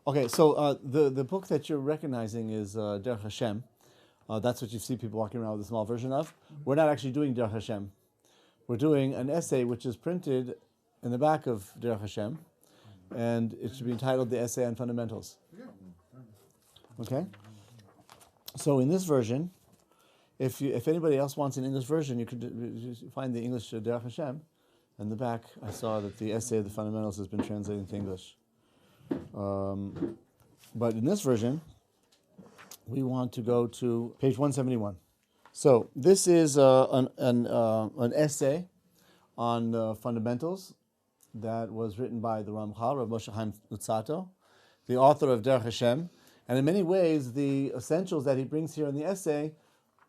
Okay, so the book that you're recognizing is Derech Hashem. That's what you see people walking around with a small version of. We're not actually doing Derech Hashem. We're doing an essay which is printed in the back of Derech Hashem, and it should be entitled The Essay on Fundamentals. Okay? So in this version, if anybody else wants an English version, you could find the English Derech Hashem. In the back, I saw that the Essay of the Fundamentals has been translated into English. But in this version, we want to go to page 171. So this is an essay on fundamentals that was written by the Ramchal, Rabbi Moshe Chaim Luzzatto, the author of Derech Hashem. And in many ways, the essentials that he brings here in the essay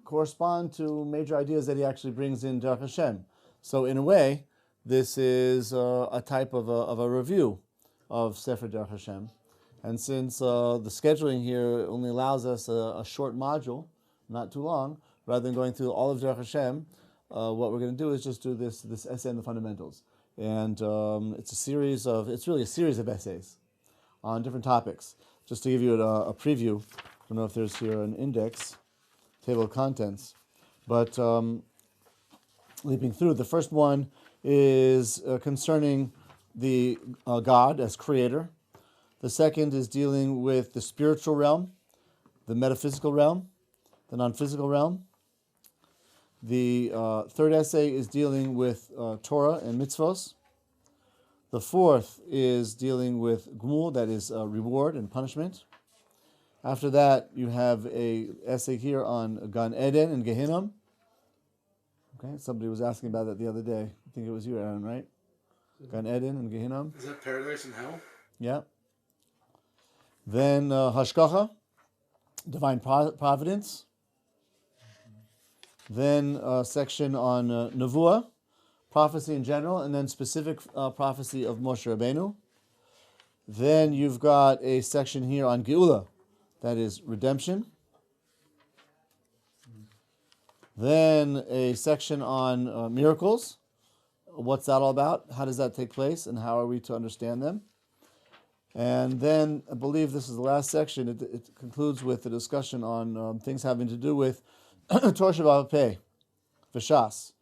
correspond to major ideas that he actually brings in Derech Hashem. So in a way, this is a type of a review of Sefer Derech Hashem. And since the scheduling here only allows us a short module, not too long, rather than going through all of Derech Hashem, what we're going to do is just do this essay on the fundamentals. And it's really a series of essays on different topics. Just to give you a preview, I don't know if there's here an index, table of contents, but leaping through, the first one is concerning the God as creator. The second is dealing with the spiritual realm, the metaphysical realm, the non-physical realm. The third essay is dealing with Torah and mitzvos. The fourth is dealing with gmul, that is reward and punishment. After that, you have an essay here on Gan Eden and Gehinnom. Okay, somebody was asking about that the other day. I think it was you, Aaron, right? Gan Eden and Gehinnom. Is that paradise and hell? Yeah. Then Hashgacha, divine providence. Then a section on Nevuah, prophecy in general, and then specific prophecy of Moshe Rabbeinu. Then you've got a section here on Geula, that is redemption. Then a section on miracles. What's that all about? How does that take place, and how are we to understand them? And then I believe this is the last section. It concludes with a discussion on things having to do with Torah Shabbat Peh, V'Shas,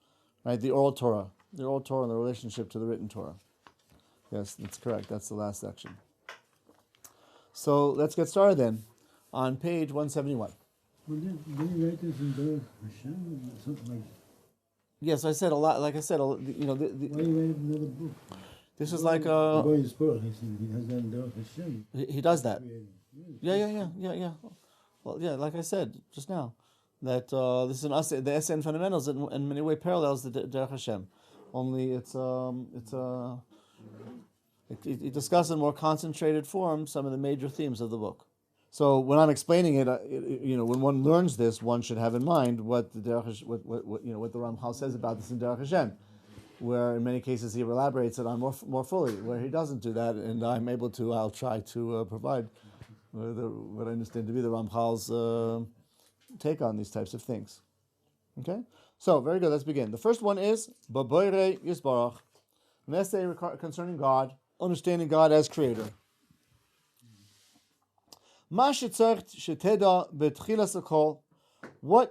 right? The oral Torah and the relationship to the written Torah. Yes, that's correct. That's the last section. So let's get started then on page 171. Well, did you write this in Derech Hashem or something like that? Yes, I said a lot. Like I said, Why you write another book? This is like The boy is spoiled. He has that in Derech Hashem. he does that. Yeah. Well, yeah, like I said just now, that this is the essay in fundamentals in many ways parallels the Derech Hashem. Only it discusses in more concentrated form some of the major themes of the book. So when I'm explaining it, when one learns this, one should have in mind what the Ramchal says about this in Derech Hashem, where in many cases he elaborates it on more fully. Where he doesn't do that, and I'll try to provide what I understand to be the Ramchal's take on these types of things. Okay, so very good. Let's begin. The first one is Baboire Yisbarach, an essay concerning God, understanding God as creator. What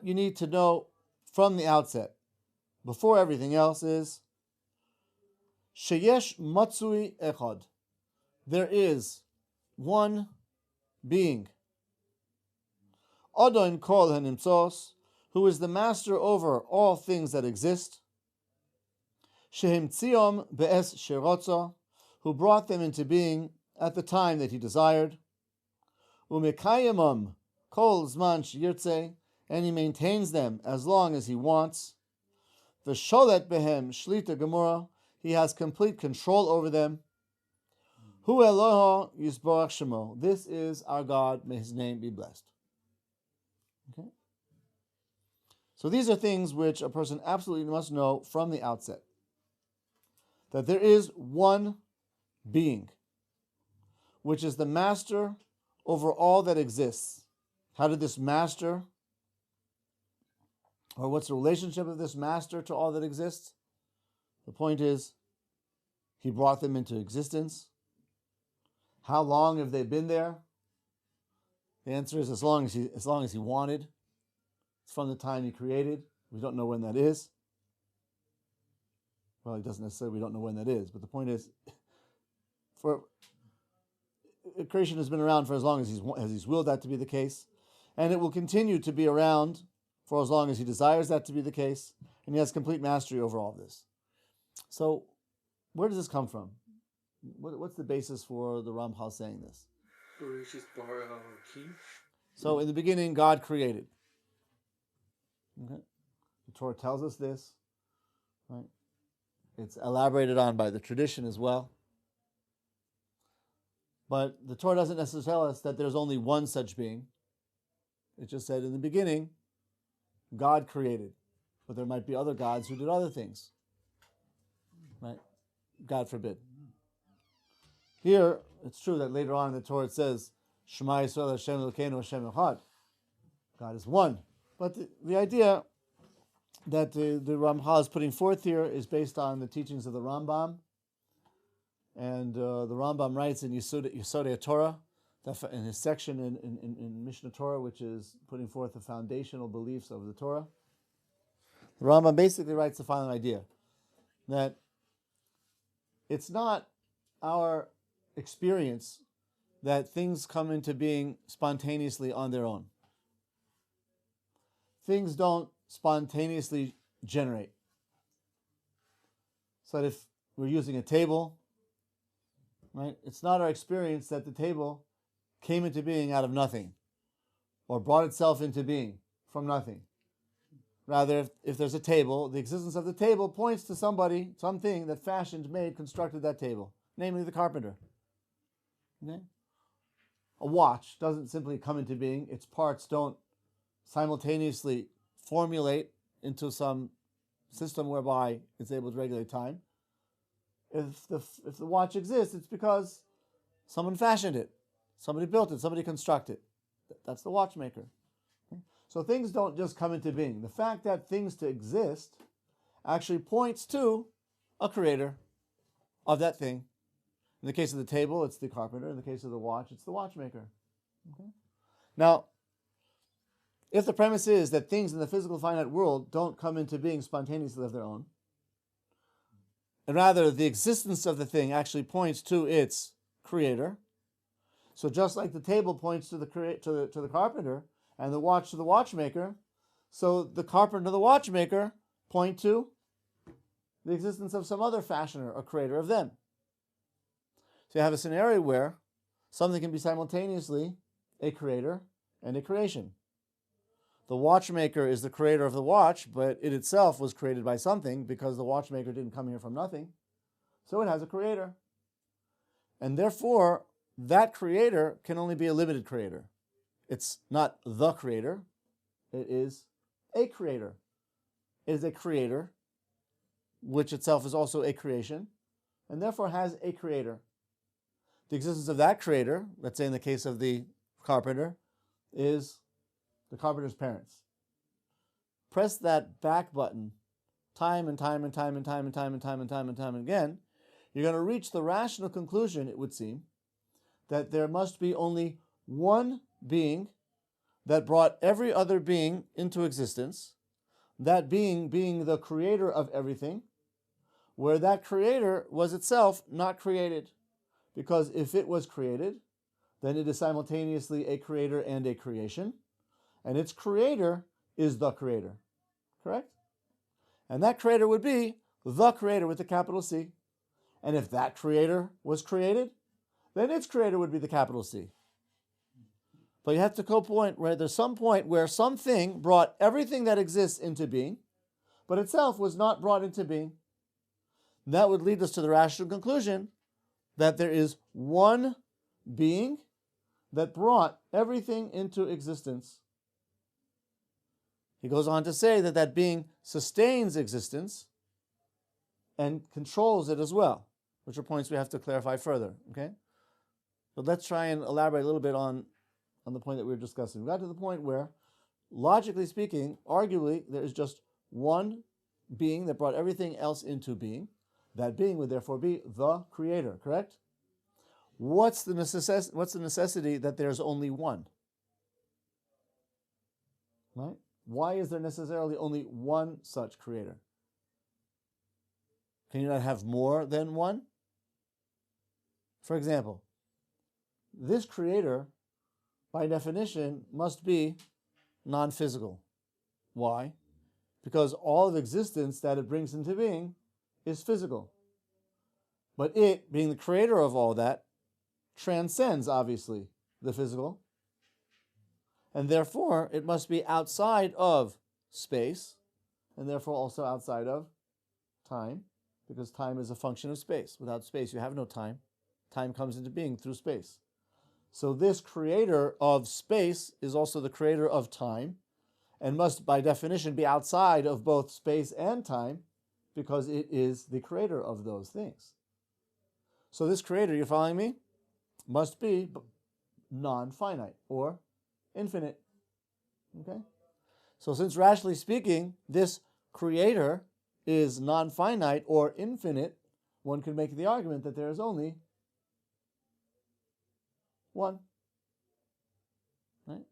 you need to know from the outset, before everything else, is Sheyesh Matsui Echad. There is one being. Adon Kol Hanimtzos, who is the master over all things that exist. Shehim Tziom Be'es Sherotza, who brought them into being at the time that he desired. Umekayimam kol zman sheyirtze, and he maintains them as long as he wants. V'sholet behem shlita gemura, he has complete control over them. Hu Eloha yisborach shemo, this is our God, may his name be blessed. Okay. So these are things which a person absolutely must know from the outset. That there is one being, which is the master over all that exists. How did this master, or what's the relationship of this master to all that exists? The point is, he brought them into existence. How long have they been there? The answer is as long as he wanted. It's from the time he created. We don't know when that is. Well, he doesn't necessarily, we don't know when that is, but the point is, creation has been around for as long as he's willed that to be the case, and it will continue to be around for as long as he desires that to be the case, and he has complete mastery over all of this. So, where does this come from? What's the basis for the Ramchal saying this? So, in the beginning, God created. Okay. The Torah tells us this, right? It's elaborated on by the tradition as well. But the Torah doesn't necessarily tell us that there's only one such being. It just said in the beginning, God created. But there might be other gods who did other things. Right? God forbid. Here, it's true that later on in the Torah it says, Shema Yisrael Hashem Elokeinu Hashem Echad. God is one. But the idea that the Ramchal is putting forth here is based on the teachings of the Rambam. And the Rambam writes in Yesodei Torah, in his section in Mishnah Torah, which is putting forth the foundational beliefs of the Torah. The Rambam basically writes the following idea, that it's not our experience that things come into being spontaneously on their own. Things don't spontaneously generate. So that if we're using a table, right, it's not our experience that the table came into being out of nothing or brought itself into being from nothing. Rather, if there's a table, the existence of the table points to somebody, something that fashioned, made, constructed that table, namely the carpenter. Okay? A watch doesn't simply come into being. Its parts don't simultaneously formulate into some system whereby it's able to regulate time. If the watch exists, it's because someone fashioned it, somebody built it, somebody constructed it. That's the watchmaker. Okay? So things don't just come into being. The fact that things to exist actually points to a creator of that thing. In the case of the table, it's the carpenter. In the case of the watch, it's the watchmaker. Okay? Now, if the premise is that things in the physical finite world don't come into being spontaneously of their own, and rather the existence of the thing actually points to its creator, so just like the table points to the carpenter and the watch to the watchmaker, so the carpenter and the watchmaker point to the existence of some other fashioner or creator of them. So you have a scenario where something can be simultaneously a creator and a creation. The watchmaker is the creator of the watch, but it itself was created by something because the watchmaker didn't come here from nothing. So it has a creator. And therefore, that creator can only be a limited creator. It's not the creator. It is a creator. It is a creator, which itself is also a creation, and therefore has a creator. The existence of that creator, let's say in the case of the carpenter, is the carpenter's parents. Press that back button time and time and time and time and time and time and time and time again, you're going to reach the rational conclusion, it would seem, that there must be only one being that brought every other being into existence, that being being the creator of everything, where that creator was itself not created. Because if it was created, then it is simultaneously a creator and a creation, and its creator is the creator. Correct? And that creator would be the creator with the capital C. And if that creator was created, then its creator would be the capital C. But you have to go point where there's some point where something brought everything that exists into being, but itself was not brought into being. And that would lead us to the rational conclusion that there is one being that brought everything into existence. He goes on to say that that being sustains existence and controls it as well, which are points we have to clarify further. Okay? But let's try and elaborate a little bit on the point that we were discussing. We got to the point where, logically speaking, arguably, there is just one being that brought everything else into being. That being would therefore be the creator, correct? what's the necessity that there's only one? Right? Why is there necessarily only one such creator? Can you not have more than one? For example, this creator, by definition, must be non-physical. Why? Because all of existence that it brings into being is physical. But it, being the creator of all that, transcends, obviously, the physical. And therefore, it must be outside of space, and therefore also outside of time, because time is a function of space. Without space, you have no time. Time comes into being through space. So this creator of space is also the creator of time, and must, by definition, be outside of both space and time, because it is the creator of those things. So this creator, you following me, must be non-finite or infinite. Okay? So since rationally speaking, this creator is non-finite or infinite, one could make the argument that there is only one. Right?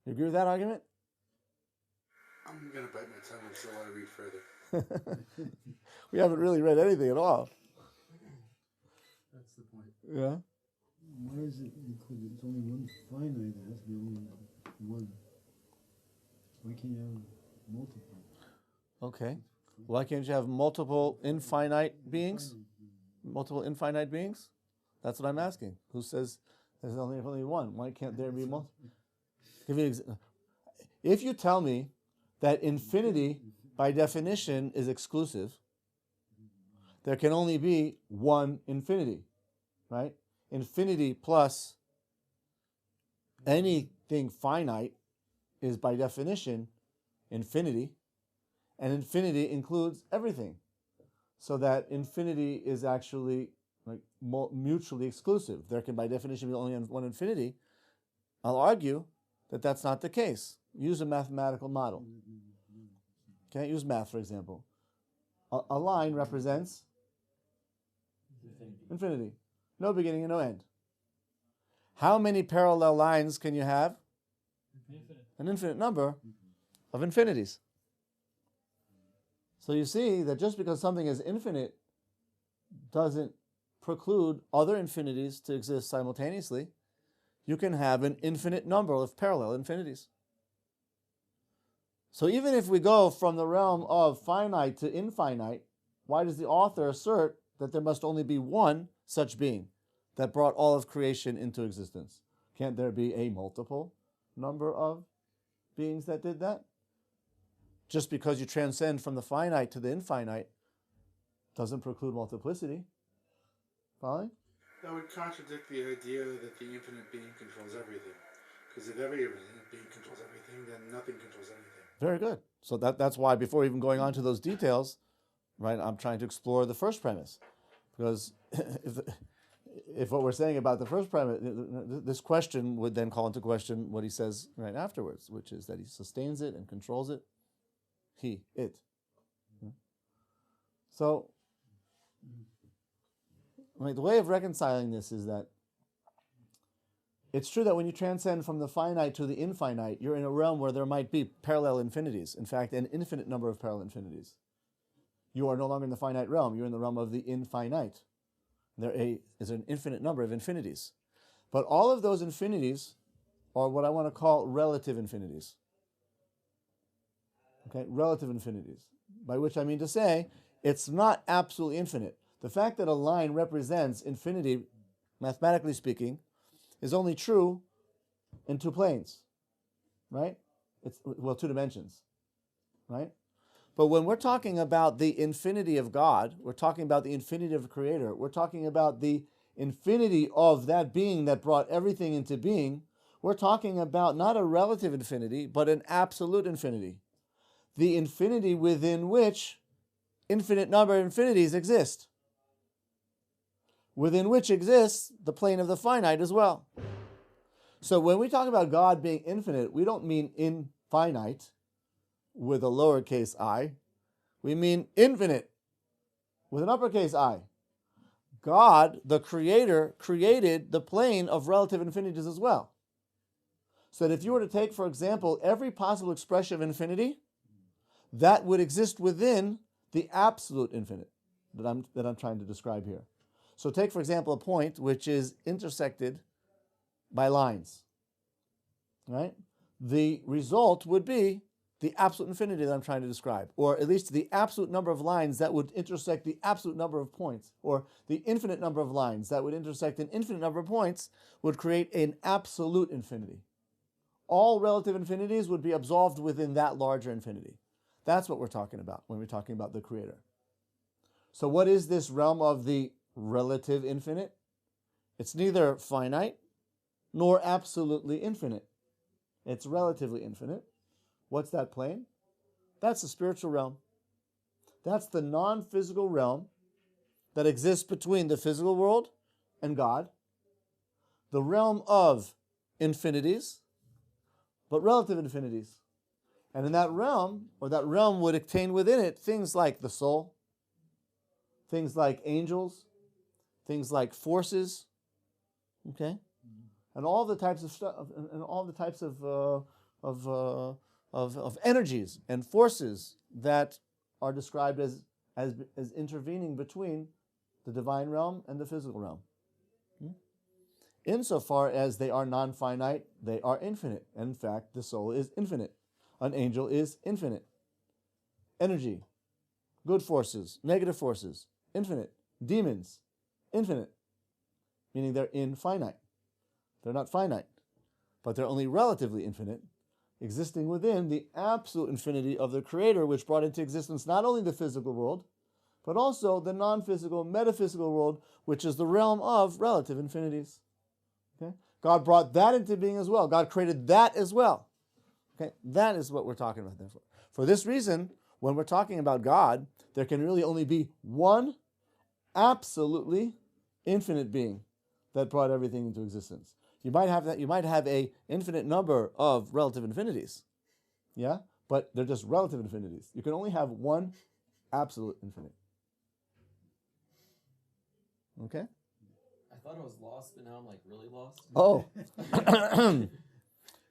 You agree with that argument? I'm going to bite my tongue until I read further. We haven't really read anything at all. That's the point. Yeah? Why is it because it's only one finite, it has to be only one? Why can't you have multiple? Okay. Why can't you have multiple infinite beings? Multiple infinite beings? That's what I'm asking. Who says there's only one? Why can't there be multiple? If you tell me that infinity, by definition, is exclusive, there can only be one infinity, right? Infinity plus anything finite is, by definition, infinity, and infinity includes everything, so that infinity is actually like mutually exclusive. There can, by definition, be only one infinity. I'll argue that that's not the case. Use a mathematical model. Okay, use math, for example. A line represents infinity. No beginning and no end. How many parallel lines can you have? An infinite number of infinities. So you see that just because something is infinite doesn't preclude other infinities to exist simultaneously. You can have an infinite number of parallel infinities. So even if we go from the realm of finite to infinite, why does the author assert that there must only be one such being that brought all of creation into existence? Can't there be a multiple number of beings that did that? Just because you transcend from the finite to the infinite doesn't preclude multiplicity. Following? That would contradict the idea that the infinite being controls everything. Because if every infinite being controls everything, then nothing controls anything. Very good. So that's why, before even going on to those details, right, I'm trying to explore the first premise. Because if what we're saying about the first premise, this question would then call into question what he says right afterwards, which is that he sustains it and controls it. It. So, the way of reconciling this is that it's true that when you transcend from the finite to the infinite, you're in a realm where there might be parallel infinities. In fact, an infinite number of parallel infinities. You are no longer in the finite realm. You're in the realm of the infinite. There is an infinite number of infinities. But all of those infinities are what I want to call relative infinities. Okay, relative infinities. By which I mean to say, it's not absolutely infinite. The fact that a line represents infinity, mathematically speaking, is only true in two planes, right? It's, well, two dimensions, right? But when we're talking about the infinity of God, we're talking about the infinity of the Creator, we're talking about the infinity of that being that brought everything into being, we're talking about not a relative infinity, but an absolute infinity. The infinity within which infinite number of infinities exist. Within which exists the plane of the finite as well. So when we talk about God being infinite, we don't mean infinite with a lowercase I. We mean infinite with an uppercase I. God, the Creator, created the plane of relative infinities as well. So that if you were to take, for example, every possible expression of infinity, that would exist within the absolute infinite that I'm trying to describe here. So take, for example, a point which is intersected by lines, right? The result would be the absolute infinity that I'm trying to describe, or at least the absolute number of lines that would intersect the absolute number of points, or the infinite number of lines that would intersect an infinite number of points would create an absolute infinity. All relative infinities would be absolved within that larger infinity. That's what we're talking about when we're talking about the Creator. So what is this realm of the relative infinite? It's neither finite nor absolutely infinite. It's relatively infinite. What's that plane? That's the spiritual realm. That's the non-physical realm that exists between the physical world and God. The realm of infinities, but relative infinities. And in that realm, or that realm would contain within it things like the soul, things like angels, things like forces, okay, and all the types of stuff, and all the types of energies and forces that are described as intervening between the divine realm and the physical realm. Insofar as they are non-finite, they are infinite. And in fact, the soul is infinite. An angel is infinite. Energy, good forces, negative forces, infinite. Demons, infinite. Meaning they're infinite. They're not finite, but they're only relatively infinite, existing within the absolute infinity of the Creator, which brought into existence not only the physical world, but also the non-physical, metaphysical world, which is the realm of relative infinities. Okay? God brought that into being as well. God created that as well. Okay? That is what we're talking about, therefore. For this reason, when we're talking about God, there can really only be one absolutely infinite being that brought everything into existence. You might have that. You might have a infinite number of relative infinities, yeah, but they're just relative infinities. You can only have one absolute infinite. Okay. I thought I was lost, but now I'm like really lost. Oh,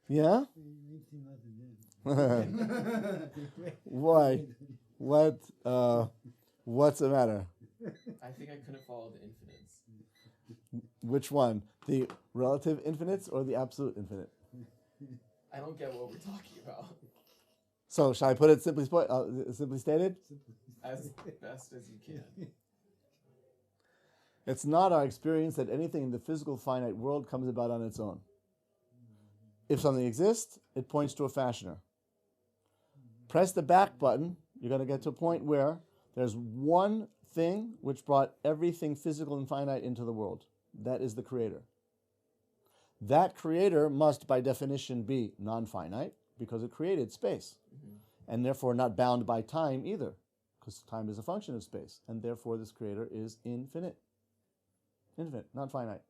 yeah. Why? What? What's the matter? I think I couldn't follow the infinites. Which one? The relative infinites or the absolute infinite? I don't get what we're talking about. So, shall I put it simply stated? As best as you can. It's not our experience that anything in the physical finite world comes about on its own. If something exists, it points to a fashioner. Press the back button, you're going to get to a point where there's one thing which brought everything physical and finite into the world. That is the Creator. That Creator must, by definition, be non-finite because it created space, and therefore not bound by time either, because time is a function of space, and therefore this Creator is infinite. Infinite, not finite.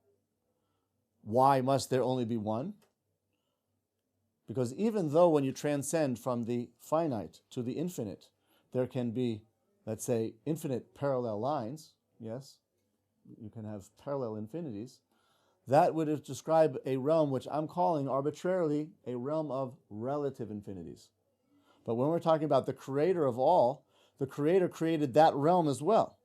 Why must there only be one? Because even though when you transcend from the finite to the infinite, there can be, let's say, infinite parallel lines, yes, you can have parallel infinities, that would describe a realm which I'm calling arbitrarily a realm of relative infinities. But when we're talking about the Creator of all, the Creator created that realm as well.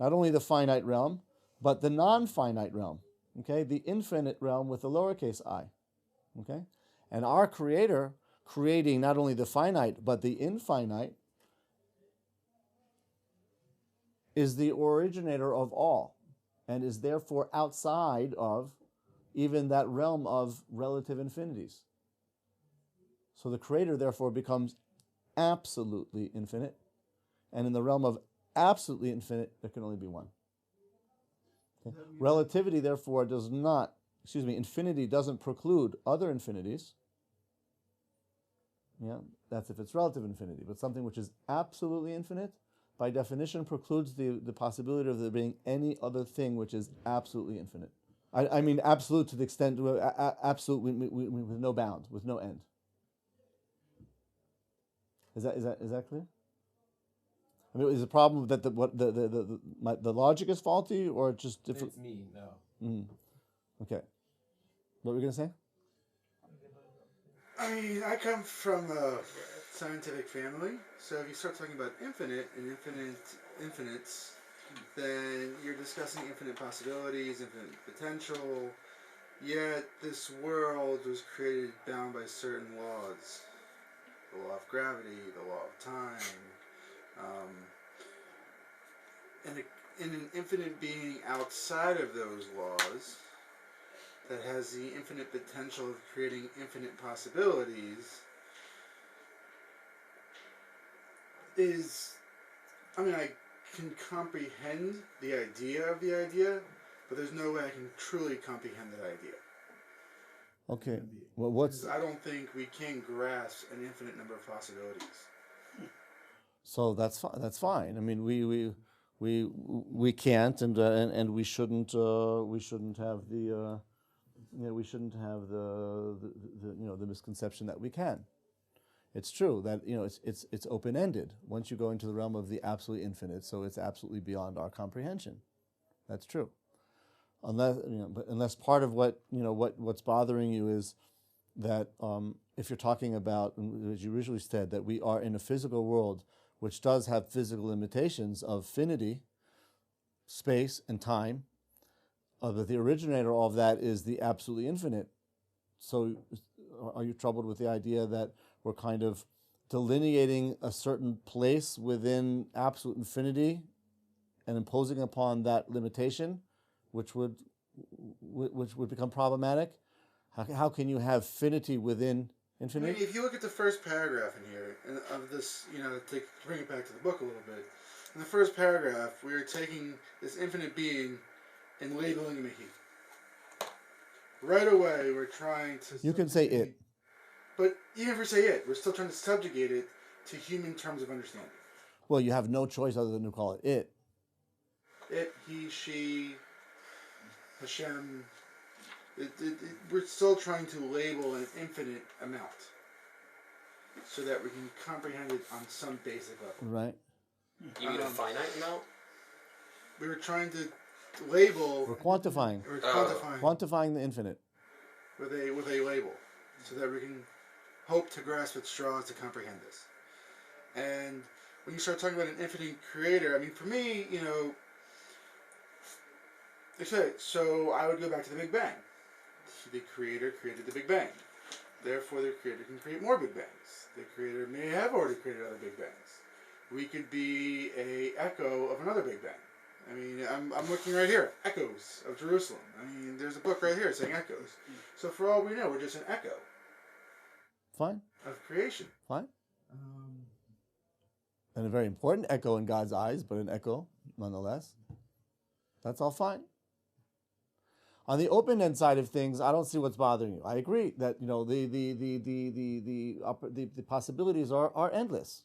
Not only the finite realm, but the non-finite realm, okay? The infinite realm with the lowercase I, okay? And our Creator, creating not only the finite, but the infinite, is the originator of all, and is therefore outside of even that realm of relative infinities. So the Creator therefore becomes absolutely infinite, and in the realm of absolutely infinite, there can only be one. Okay. Relativity therefore infinity doesn't preclude other infinities. Yeah, that's if it's relative infinity. But something which is absolutely infinite, by definition, precludes the possibility of there being any other thing which is absolutely infinite. I mean absolute to the extent, absolute with no bound, with no end. Is that clear? I mean, is the problem that the logic is faulty or just different? It's me, no. Mm. Okay. What were we gonna say? I mean, I come from a scientific family, so if you start talking about infinite and infinites, then you're discussing infinite possibilities, infinite potential. Yet this world was created bound by certain laws: the law of gravity, the law of time, and an infinite being outside of those laws that has the infinite potential of creating infinite possibilities is, I mean, I can comprehend the idea of the idea, but there's no way I can truly comprehend that idea. Okay. Well, what's I don't think we can grasp an infinite number of possibilities. so that's fine. That's fine. I mean, we can't, and we shouldn't have the we shouldn't have the misconception that we can. It's true that it's open ended once you go into the realm of the absolutely infinite. So it's absolutely beyond our comprehension. That's true. Unless part of what's bothering you is that if you're talking about, as you originally said, that we are in a physical world which does have physical limitations of finity, space, and time, that the originator of that is the absolutely infinite. So are you troubled with the idea that we're kind of delineating a certain place within absolute infinity and imposing upon that limitation, which would become problematic? How can you have finity within I infinity? mean, if you look at the first paragraph in here of this, to bring it back to the book a little bit, in the first paragraph, we are taking this infinite being and labeling him a he. Right away, we're trying to... You can say it. But even if we say it, we're still trying to subjugate it to human terms of understanding. Well, you have no choice other than to call it it. It, he, she, Hashem... we're still trying to label an infinite amount so that we can comprehend it on some basic level. Right. You mean a finite amount? We were trying to label... We're quantifying. We're quantifying Quantifying the infinite. with a label so that we can hope to grasp at straws to comprehend this. And when you start talking about an infinite creator, I mean, for me, okay, so I would go back to the Big Bang. The creator created the Big Bang. Therefore, the creator can create more Big Bangs. The creator may have already created other Big Bangs. We could be a echo of another Big Bang. I mean, I'm looking right here, Echoes of Jerusalem. I mean, there's a book right here saying echoes. So for all we know, we're just an echo. Fine. Of creation. Fine. And a very important echo in God's eyes, but an echo nonetheless. That's all fine. On the open-end side of things, I don't see what's bothering you. I agree that the possibilities are endless.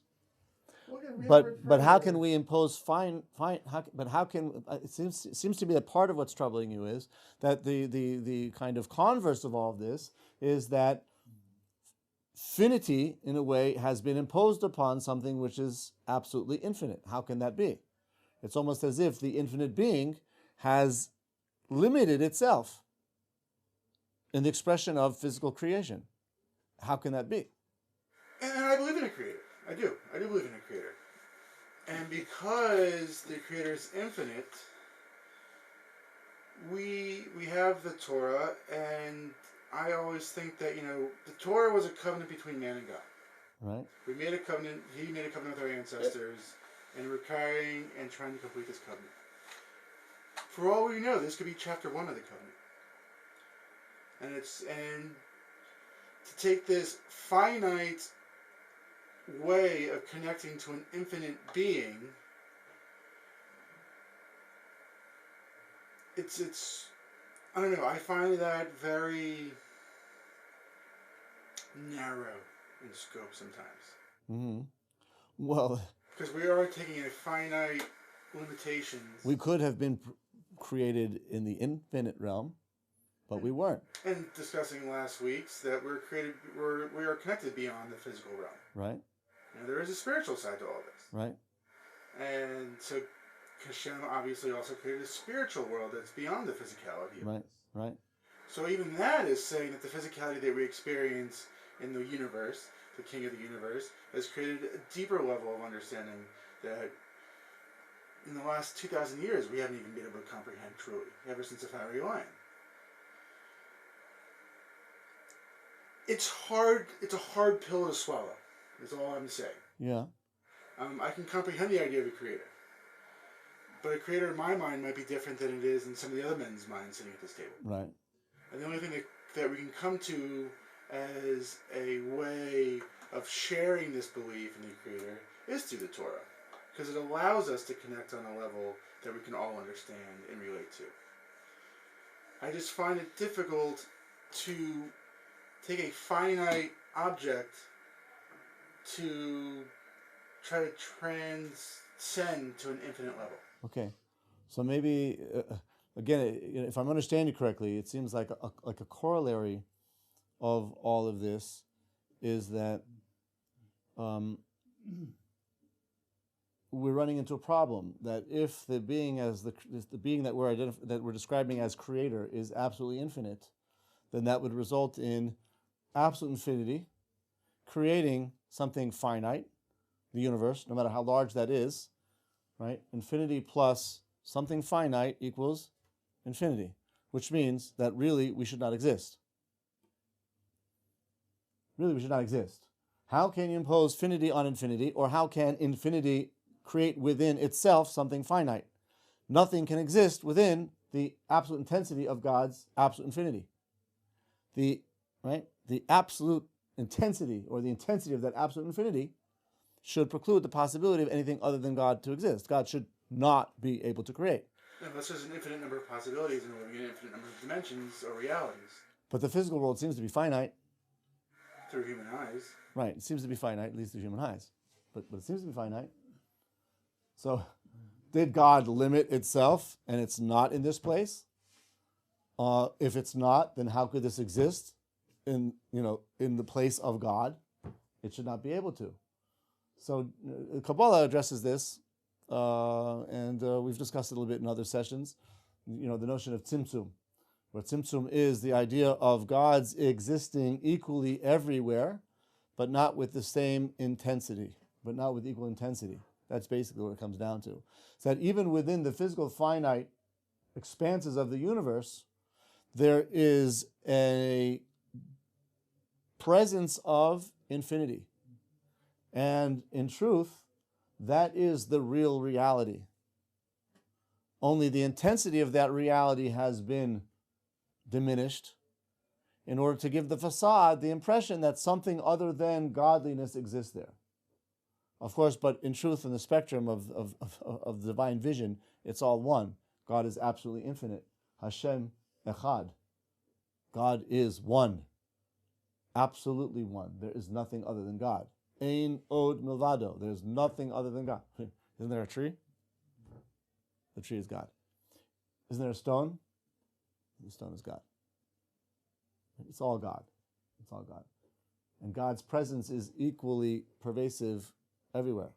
But how can we impose it seems to me that part of what's troubling you is that the kind of converse of all of this is that finity, in a way, has been imposed upon something which is absolutely infinite. How can that be? It's almost as if the infinite being has limited itself in the expression of physical creation. How can that be? And I believe in a creator. I do believe in a creator. And because the creator is infinite, we have the Torah, and I always think that, the Torah was a covenant between man and God. Right. We made a covenant, he made a covenant with our ancestors, and we're carrying and trying to complete this covenant. For all we know, this could be chapter 1 of the covenant. And to take this finite way of connecting to an infinite being, it's I don't know, I find that very narrow in scope sometimes. Mm-hmm. Well, because we are taking a finite limitations. We could have been created in the infinite realm, but we weren't. And discussing last week's that we are connected beyond the physical realm. Right. There is a spiritual side to all this. Right. And so Hashem obviously also created a spiritual world that's beyond the physicality of Right, this. right. So even that is saying that the physicality that we experience in the universe, the King of the universe, has created a deeper level of understanding that in the last 2,000 years we haven't even been able to comprehend truly, ever since the Fiery Lion. It's hard. It's a hard pill to swallow. Is all I'm saying. Yeah. I can comprehend the idea of a creator, but a creator in my mind might be different than it is in some of the other men's minds sitting at this table. Right. And the only thing that we can come to as a way of sharing this belief in the creator is through the Torah, because it allows us to connect on a level that we can all understand and relate to. I just find it difficult to take a finite object to try to transcend to an infinite level. Okay. So maybe, again, if I'm understanding you correctly, it seems like a corollary of all of this is that we're running into a problem that if the being the being that we're describing as creator is absolutely infinite, then that would result in absolute infinity, creating something finite, the universe, no matter how large that is, right? Infinity plus something finite equals infinity, which means that really we should not exist. Really, we should not exist. How can you impose finity on infinity, or how can infinity create within itself something finite? Nothing can exist within the absolute intensity of God's absolute infinity. The absolute intensity, or the intensity of that absolute infinity, should preclude the possibility of anything other than God to exist. God should not be able to create. Unless there's an infinite number of possibilities and we're living in an infinite number of dimensions or realities. But the physical world seems to be finite. Through human eyes. Right, it seems to be finite, at least through human eyes. But it seems to be finite. So, did God limit itself and it's not in this place? If it's not, then how could this exist in the place of God? It should not be able to. So Kabbalah addresses this, and we've discussed it a little bit in other sessions. The notion of tzimtzum, where tzimtzum is the idea of God's existing equally everywhere, but not with the same intensity, but not with equal intensity. That's basically what it comes down to. So that even within the physical finite expanses of the universe, there is a presence of infinity. And in truth, that is the real reality. Only the intensity of that reality has been diminished in order to give the facade the impression that something other than godliness exists there. Of course, but in truth, in the spectrum of divine vision, it's all one. God is absolutely infinite. Hashem echad. God is one. Absolutely one. There is nothing other than God. Ein od milvado. There's nothing other than God. Isn't there a tree? The tree is God. Isn't there a stone? The stone is God. It's all God. It's all God. And God's presence is equally pervasive everywhere.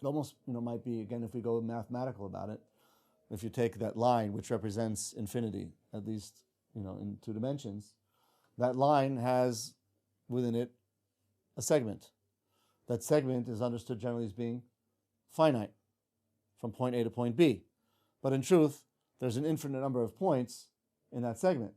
It almost, might be, again, if we go mathematical about it, if you take that line which represents infinity, at least, in 2 dimensions, that line has within it a segment. That segment is understood generally as being finite, from point A to point B. But in truth, there's an infinite number of points in that segment.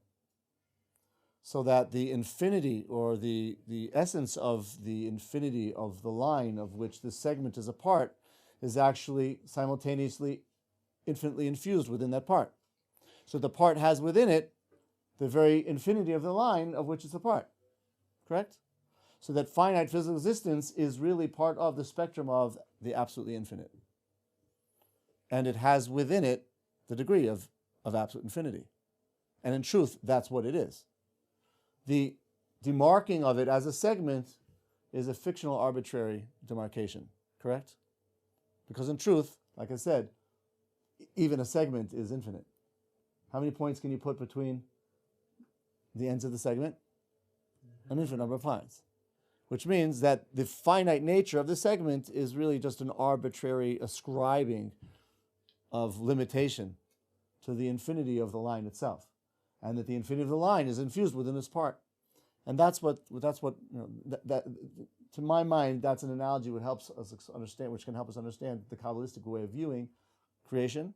So that the infinity, or the essence of the infinity of the line of which this segment is a part, is actually simultaneously infinitely infused within that part. So the part has within it the very infinity of the line of which it's a part. Correct? So that finite physical existence is really part of the spectrum of the absolutely infinite. And it has within it the degree of absolute infinity. And in truth, that's what it is. The demarking of it as a segment is a fictional arbitrary demarcation, correct? Because in truth, like I said, even a segment is infinite. How many points can you put between the ends of the segment? An infinite number of points. which means that the finite nature of the segment is really just an arbitrary ascribing of limitation to the infinity of the line itself, and that the infinity of the line is infused within this part. And that's what that to my mind, that's an analogy which helps us understand, which can help us understand the Kabbalistic way of viewing creation,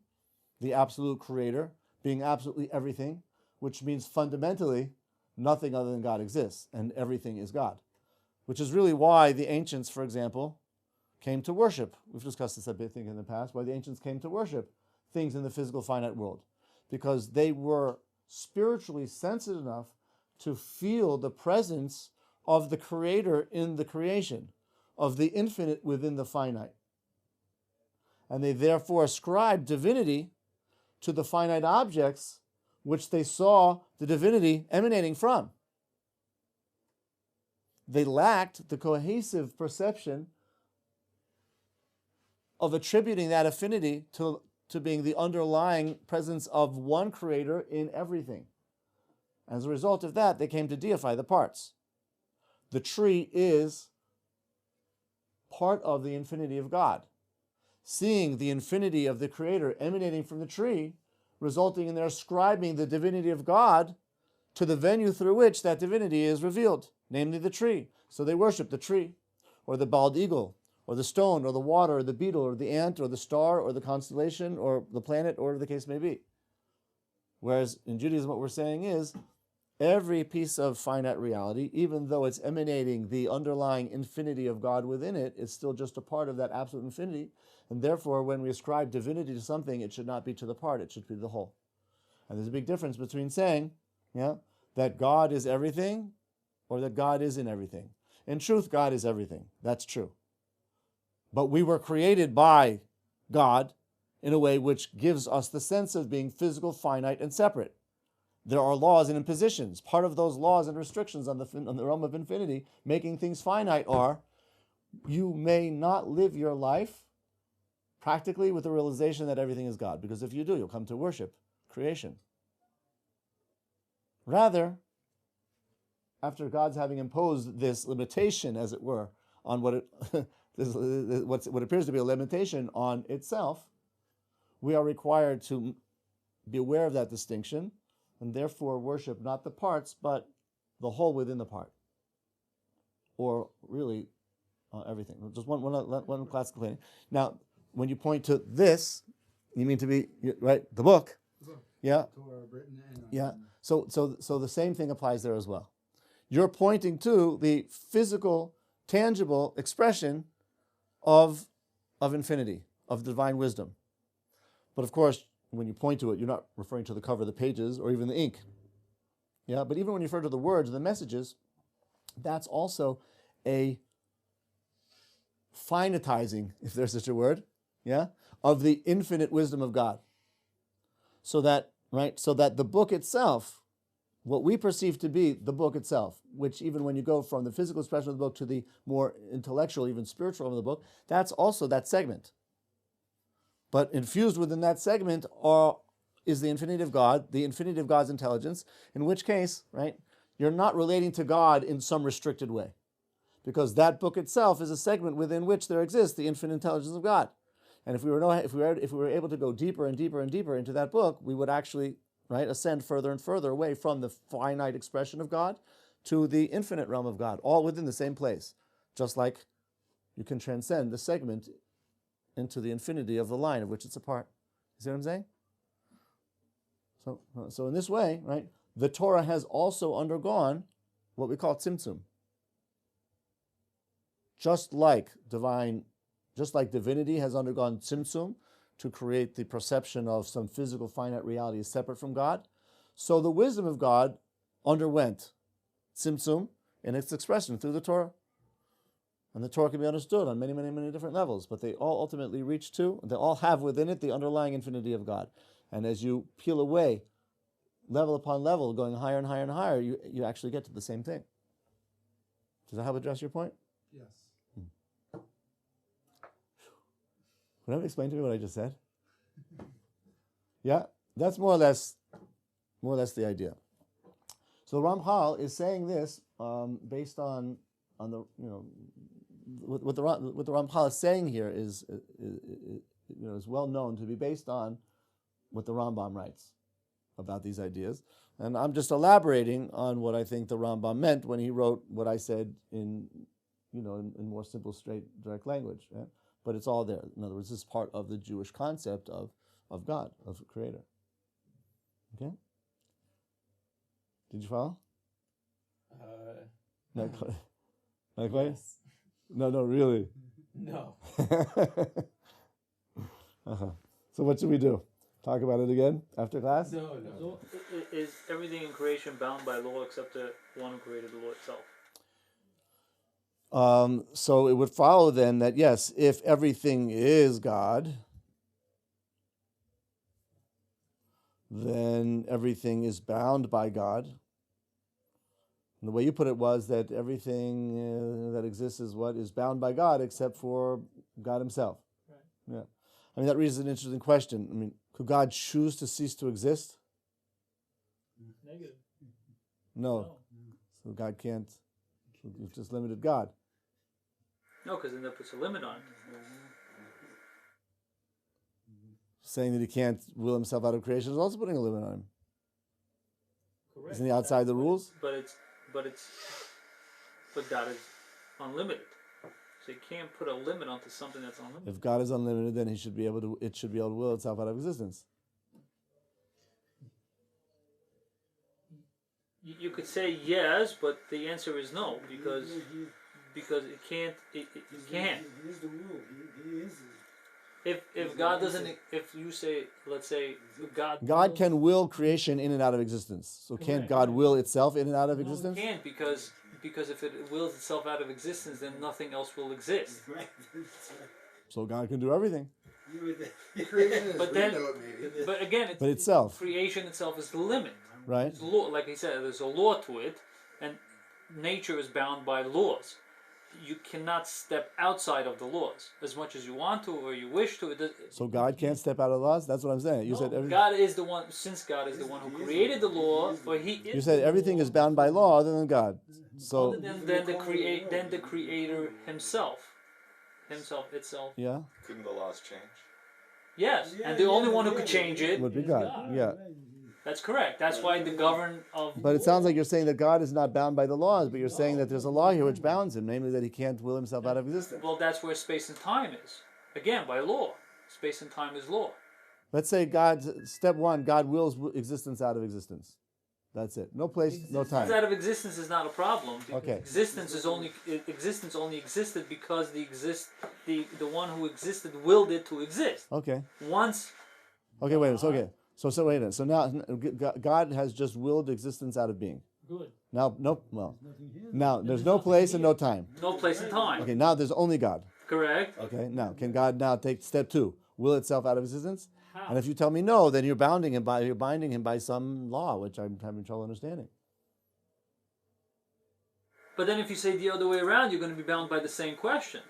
the absolute creator being absolutely everything, which means fundamentally nothing other than God exists and everything is God, which is really why the ancients, for example, came to worship. We've discussed this, I think, in the past, why the ancients came to worship things in the physical finite world, because they were spiritually sensitive enough to feel the presence of the creator in the creation, of the infinite within the finite. And they therefore ascribed divinity to the finite objects which they saw the divinity emanating from. They lacked the cohesive perception of attributing that affinity to being the underlying presence of one creator in everything. As a result of that, they came to deify the parts. The tree is part of the infinity of God. Seeing the infinity of the creator emanating from the tree, resulting in their ascribing the divinity of God to the venue through which that divinity is revealed, namely the tree. So they worship the tree, or the bald eagle, or the stone, or the water, or the beetle, or the ant, or the star, or the constellation, or the planet, or the case may be. Whereas in Judaism, what we're saying is, every piece of finite reality, even though it's emanating the underlying infinity of God within it, is still just a part of that absolute infinity. And therefore, when we ascribe divinity to something, it should not be to the part, it should be to the whole. And there's a big difference between saying, that God is everything, or that God is in everything. In truth, God is everything. That's true. But we were created by God in a way which gives us the sense of being physical, finite, and separate. There are laws and impositions. Part of those laws and restrictions on the realm of infinity, making things finite, are you may not live your life practically with the realization that everything is God, because if you do, you'll come to worship creation. Rather, after God's having imposed this limitation, as it were, on what appears to be a limitation on itself, we are required to be aware of that distinction, and therefore worship not the parts, but the whole within the part, or really everything. Just one classical thing. Now, when you point to this, you mean to be right the book, yeah, yeah. So the same thing applies there as well. You're pointing to the physical, tangible expression of infinity, of divine wisdom. But of course, when you point to it, you're not referring to the cover of the pages or even the ink. Yeah, but even when you refer to the words, the messages, that's also a finitizing, if there's such a word, of the infinite wisdom of God. So that the book itself, what we perceive to be the book itself, which even when you go from the physical expression of the book to the more intellectual, even spiritual of the book, that's also that segment. But infused within that segment is the infinity of God, the infinity of God's intelligence, in which case, you're not relating to God in some restricted way, because that book itself is a segment within which there exists the infinite intelligence of God. And if we were able to go deeper and deeper and deeper into that book, we would actually ascend further and further away from the finite expression of God to the infinite realm of God, all within the same place. Just like you can transcend the segment into the infinity of the line of which it's a part. You see what I'm saying? So in this way, the Torah has also undergone what we call tzimtzum. Just like divinity has undergone tzimtzum to create the perception of some physical finite reality is separate from God, so the wisdom of God underwent tzimtzum in its expression through the Torah. And the Torah can be understood on many, many, many different levels, but they all ultimately they all have within it the underlying infinity of God. And as you peel away, level upon level, going higher and higher and higher, you actually get to the same thing. Does that help address your point? Yes. Would anyone explain to me what I just said? Yeah, that's more or less the idea. So Ramchal is saying this based on on the what the Ramchal is saying here is well known to be based on what the Rambam writes about these ideas, and I'm just elaborating on what I think the Rambam meant when he wrote what I said in more simple, straight, direct language. Right? But it's all there. In other words, this is part of the Jewish concept of God, of a creator. Okay? Did you follow? Not quite. Not quite? Yes. No, really. No. So what should we do? Talk about it again after class? No. So, is everything in creation bound by law except the one who created the law itself? So it would follow then that yes, if everything is God, then everything is bound by God. And the way you put it was that everything that exists is what is bound by God except for God himself. Right. Yeah. I mean, that raises an interesting question. I mean, could God choose to cease to exist? Negative. No. So God can't. You've just limited God. No, because then that puts a limit on it. Saying that he can't will himself out of creation is also putting a limit on him. Correct. Isn't he outside the rules? But God is unlimited. So you can't put a limit onto something that's unlimited. If God is unlimited, then it should be able to will itself out of existence. You could say yes, but the answer is no because it can't. It can't. He is the rule. He is. If God doesn't, if you say, let's say, God can will creation in and out of existence. So can't Correct. God will itself in and out of No, it existence? can't because if it wills itself out of existence, then nothing else will exist. Right. So God can do everything. Creation is But we then- know it maybe. But again, But itself, creation itself is the limit. right? It's law, like he said, there's a law to it, and nature is bound by laws. You cannot step outside of the laws as much as you want to or you wish to. So God can't step out of laws? That's what I'm saying. You No, said everything. God is the one. Since God is the one who created the law, or He is. You said everything is bound by law other than God. So Then the Creator Himself, itself. yeah, Couldn't the laws change? Yes, and the only one who could change it would be is God. Yeah. That's correct. That's why the govern of. But it sounds like you're saying that God is not bound by the laws, but you're saying that there's a law here which bounds him, namely that he can't will himself out of existence. Well, that's where space and time is. Again, by law, space and time is law. Let's say step one, God wills existence out of existence. That's it. No place, no Existence time. out of existence is not a problem. Okay. Existence only existed because the one who existed willed it to exist. Okay. Once. Okay, wait. So wait a minute. So now God has just willed existence out of being. Good. Now, now there's no place and no time. No place and time. Okay, now there's only God. Correct. Okay, now can God now take step two, will itself out of existence? How? And if you tell me no, then you're binding him by some law, which I'm having trouble understanding. But then if you say the other way around, you're going to be bound by the same question.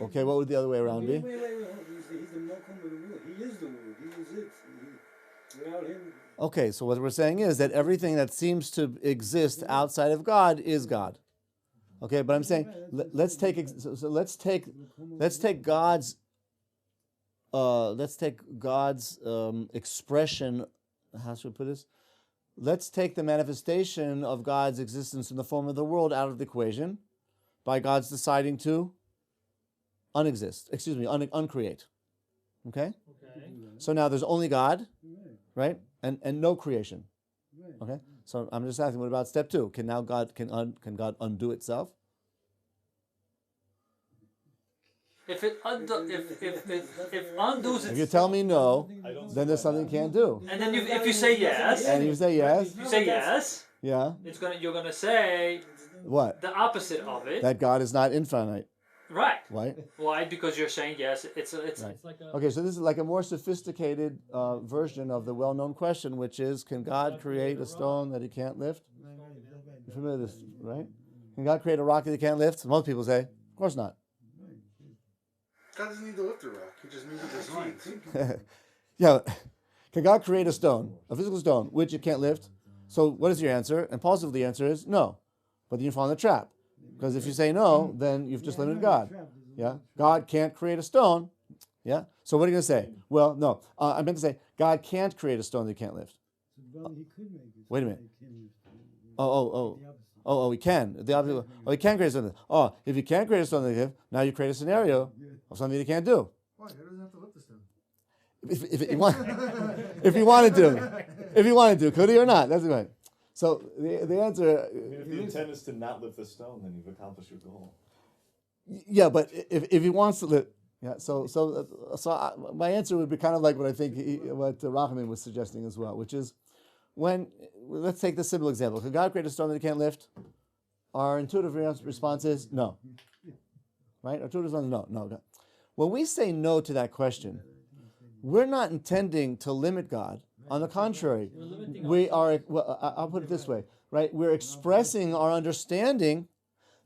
Okay, what would the other way around be? Wait. He's the milkman of the rule. He is the rule. He is it. Without him. Okay, so what we're saying is that everything that seems to exist outside of God is God. Okay, but I'm saying let's take God's expression. How should we put this? Let's take the manifestation of God's existence in the form of the world out of the equation by God's deciding to uncreate. Okay? So now there's only God, right? And no creation. Okay? So I'm just asking, what about step two? Can God undo itself? If it undoes If you itself, tell me no, then there's something it can't do. and then if you say yes, And you say yes, yeah, you're gonna say what? the opposite of it. That God is not infinite, Right. right? Why? Because you're saying yes. It's Right. like a. Okay, so this is like a more sophisticated version of the well-known question, which is, can God create a stone that he can't lift? You're familiar with this, right? Can God create a rock that he can't lift? Most people say, of course not. God doesn't need to lift a rock. He just moves with his mind. Yeah, can God create a stone, a physical stone, which it can't lift? So what is your answer? And possibly the answer is no. But then you fall in the trap. Because if you say no, then you've just limited God. Yeah, God can't create a stone. Yeah, so what are you going to say? Well, no, I meant to say God can't create a stone that he can't lift. He could make it. Wait a minute. He can lift it. Oh, The opposite. he can. The opposite. Oh, he can create something. Oh, if he can't create a stone that he can lift, now you create a scenario of something he can't do. Why? He doesn't have to lift the stone. If he wanted to, could he or not? That's the point. So the answer. If the intent is to not lift the stone, then you've accomplished your goal. Yeah, but if he wants to lift, yeah. My answer would be kind of like what I think what Rahman was suggesting as well, which is let's take this simple example. Could God create a stone that he can't lift? Our intuitive response is no. Right? Our intuitive response is no. When we say no to that question, we're not intending to limit God. On the contrary, we are. Well, I'll put it this way, right? We're expressing our understanding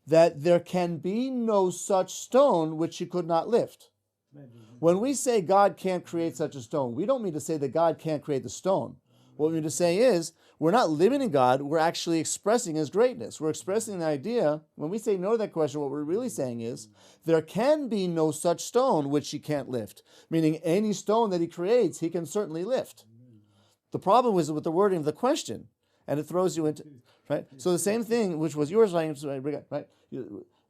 that there can be no such stone which he could not lift. When we say God can't create such a stone, we don't mean to say that God can't create the stone. What we mean to say is, we're not limiting God, we're actually expressing his greatness. We're expressing the idea, when we say no to that question, what we're really saying is, there can be no such stone which he can't lift. Meaning any stone that he creates, he can certainly lift. The problem is with the wording of the question, and it throws you into, right? So the same thing, which was yours, right?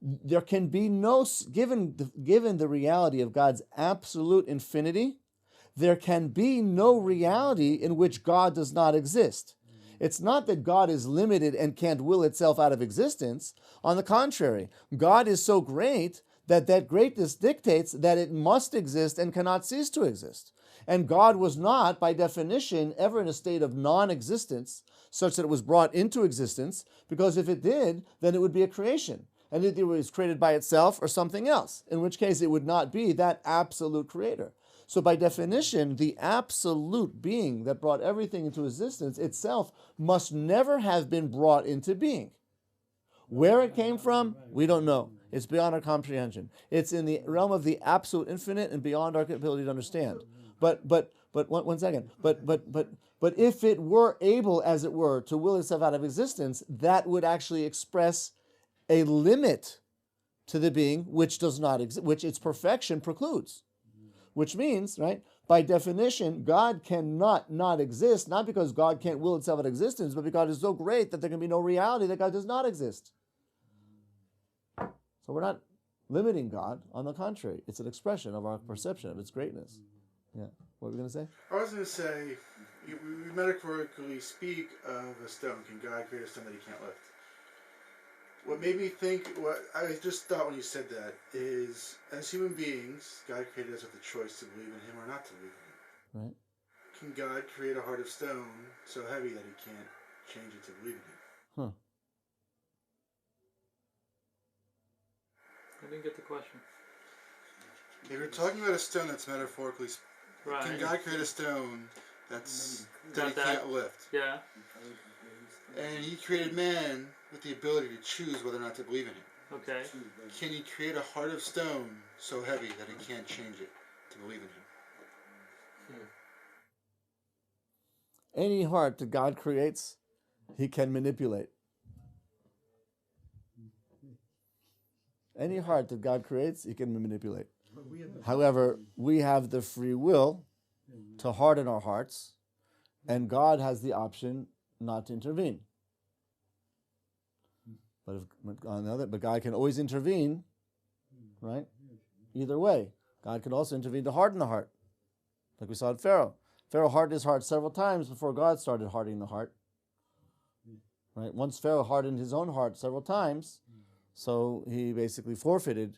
There can be no, given the reality of God's absolute infinity, there can be no reality in which God does not exist. It's not that God is limited and can't will itself out of existence. On the contrary, God is so great that greatness dictates that it must exist and cannot cease to exist. And God was not, by definition, ever in a state of non-existence, such that it was brought into existence, because if it did, then it would be a creation. And either it was created by itself or something else, in which case it would not be that absolute creator. So by definition, the absolute being that brought everything into existence itself must never have been brought into being. Where it came from, we don't know. It's beyond our comprehension. It's in the realm of the absolute infinite and beyond our ability to understand. But one second. But if it were able, as it were, to will itself out of existence, that would actually express a limit to the being which does not exist, which its perfection precludes. Which means, right, by definition, God cannot not exist, not because God can't will itself out of existence, but because God is so great that there can be no reality that God does not exist. So we're not limiting God. On the contrary, it's an expression of our perception of its greatness. Yeah. What were we going to say? I was going to say, we metaphorically speak of a stone. Can God create a stone that he can't lift? What made me think, what I just thought when you said that, is as human beings, God created us with the choice to believe in him or not to believe in him. Right. Can God create a heart of stone so heavy that he can't change it to believe in him? I didn't get the question. If you're talking about a stone that's metaphorically, Right. can God create a stone that he can't lift? Yeah. And he created man with the ability to choose whether or not to believe in him. Okay. Can he create a heart of stone so heavy that he can't change it to believe in him? Any heart that God creates, he can manipulate. Any heart that God creates, he can manipulate. However, we have the free will to harden our hearts, and God has the option not to intervene. But God can always intervene, right? Either way. God can also intervene to harden the heart. Like we saw at Pharaoh. Pharaoh hardened his heart several times before God started hardening the heart. Right? Once Pharaoh hardened his own heart several times, so he basically forfeited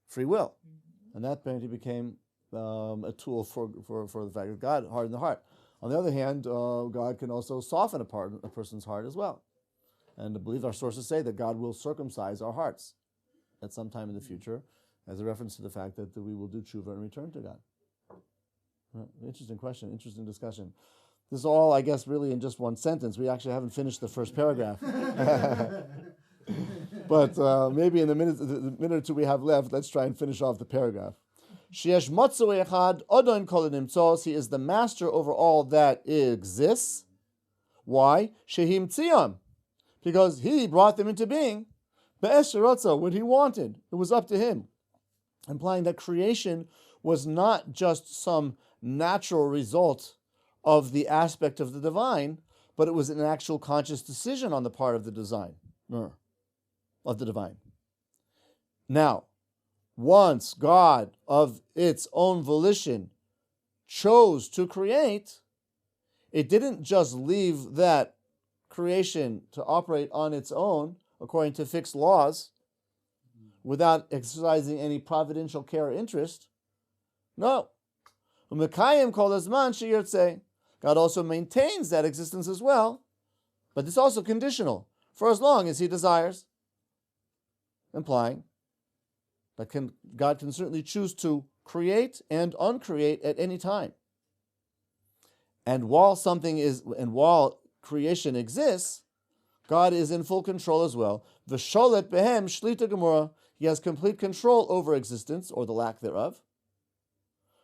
free will. And that apparently became a tool for the fact that God hardened the heart. On the other hand, God can also soften a person's heart as well. And I believe our sources say that God will circumcise our hearts at some time in the future, as a reference to the fact that we will do tshuva and return to God. Right. Interesting question, interesting discussion. This is all, I guess, really in just one sentence. We actually haven't finished the first paragraph. But maybe in the minute or two we have left, let's try and finish off the paragraph. Sheyesh motzu echad odon kol hanimtzos. He is the master over all that exists. Why? Shehim tziyam. Because he brought them into being. Be'es sheratza, what he wanted. It was up to him. Implying that creation was not just some natural result of the aspect of the divine, but it was an actual conscious decision on the part of the design, of the divine. Now, once God, of its own volition, chose to create, it didn't just leave that creation to operate on its own according to fixed laws without exercising any providential care or interest. No. Umekayim kol hazman sheyirtzeh. God also maintains that existence as well, but it's also conditional, for as long as he desires. Implying that God can certainly choose to create and uncreate at any time. And while creation exists, God is in full control as well. V'sholet behem shlita gemura. He has complete control over existence, or the lack thereof.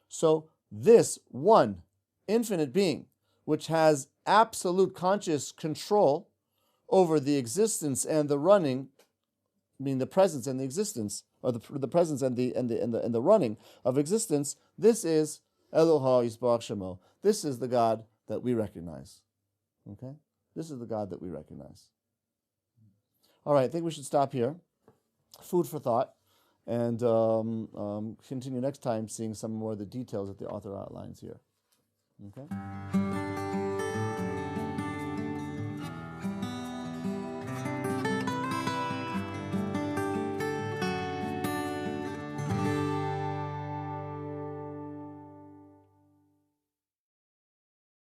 So this one infinite being, which has absolute conscious control over the existence and the running, meaning the presence and the existence, or the presence and the running of existence, this is Eloha Yisbarach Shemo. This is the God that we recognize. Okay? This is the God that we recognize. All right, I think we should stop here. Food for thought. And continue next time seeing some more of the details that the author outlines here. Okay?